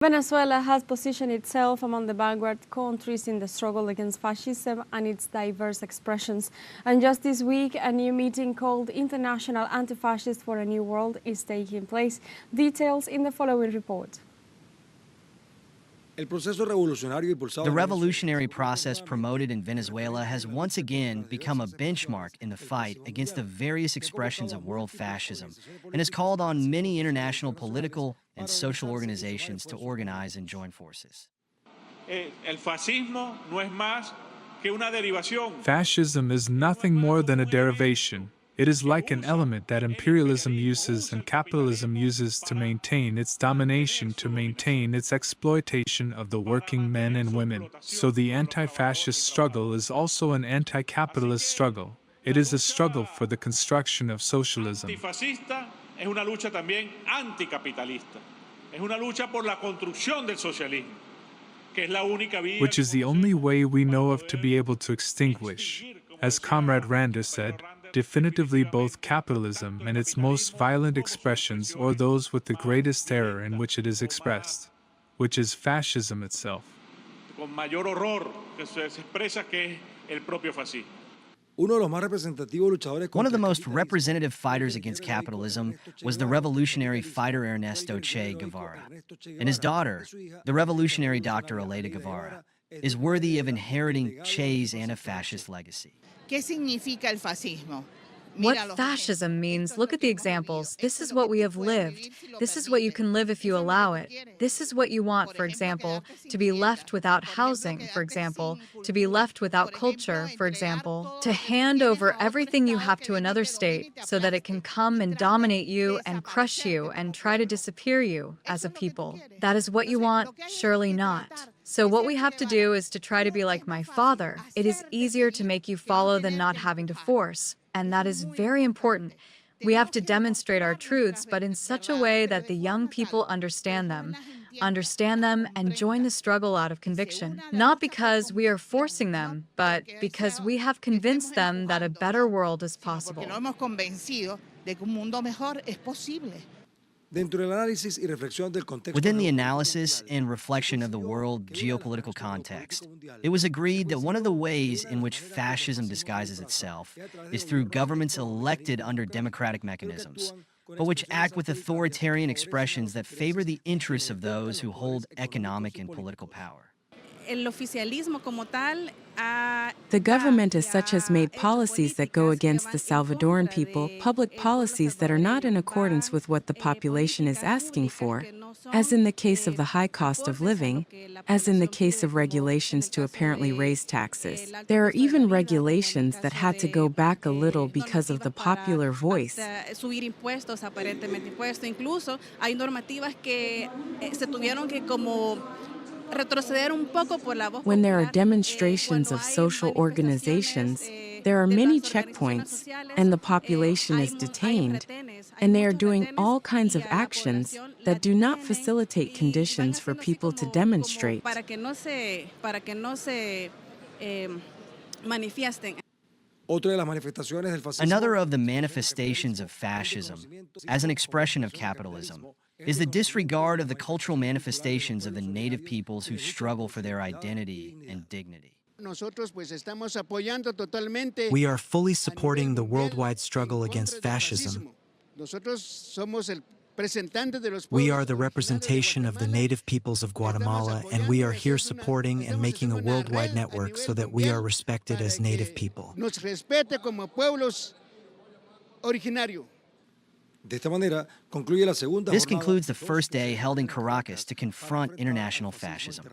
Venezuela has positioned itself among the vanguard countries in the struggle against fascism and its diverse expressions. And just this week, a new meeting called International Anti-Fascist for a New World is taking place. Details in the following report. The revolutionary process promoted in Venezuela has once again become a benchmark in the fight against the various expressions of world fascism and has called on many international political and social organizations to organize and join forces. Fascism is nothing more than a derivation. It is like an element that imperialism uses and capitalism uses to maintain its domination, to maintain its exploitation of the working men and women. So the anti-fascist struggle is also an anti-capitalist struggle. It is a struggle for the construction of socialism. Es una lucha también anticapitalista. Es una lucha por la construcción del socialismo, que es la única vía. Which is the only way we know of to be able to extinguish, as Comrade Randa said, definitively both capitalism and its most violent expressions, or those with the greatest error in which it is expressed, which is fascism itself. Con mayor horror que se expresa, que es el propio fascismo. One of the most representative fighters against capitalism was the revolutionary fighter Ernesto Che Guevara. And his daughter, the revolutionary Dr. Elena Guevara, is worthy of inheriting Che's anti-fascist legacy. ¿Qué significa el fascismo? What fascism means, look at the examples. This is what we have lived. This is what you can live if you allow it. This is what you want, for example, to be left without housing, for example, to be left without culture, for example, to hand over everything you have to another state so that it can come and dominate you and crush you and try to disappear you as a people. That is what you want? Surely not. So what we have to do is to try to be like my father. It is easier to make you follow than not having to force. And that is very important. We have to demonstrate our truths, but in such a way that the young people understand them and join the struggle out of conviction. Not because we are forcing them, but because we have convinced them that a better world is possible. Within the analysis and reflection of the world geopolitical context, it was agreed that one of the ways in which fascism disguises itself is through governments elected under democratic mechanisms, but which act with authoritarian expressions that favor the interests of those who hold economic and political power. The government as such has made policies that go against the Salvadoran people, public policies that are not in accordance with what the population is asking for, as in the case of the high cost of living, as in the case of regulations to apparently raise taxes. There are even regulations that had to go back a little because of the popular voice. When there are demonstrations of social organizations, there are many checkpoints, and the population is detained, and they are doing all kinds of actions that do not facilitate conditions for people to demonstrate. Another of the manifestations of fascism, as an expression of capitalism, is the disregard of the cultural manifestations of the native peoples who struggle for their identity and dignity. We are fully supporting the worldwide struggle against fascism. We are the representation of the native peoples of Guatemala, and we are here supporting and making a worldwide network so that we are respected as native people. This concludes the first day held in Caracas to confront international fascism.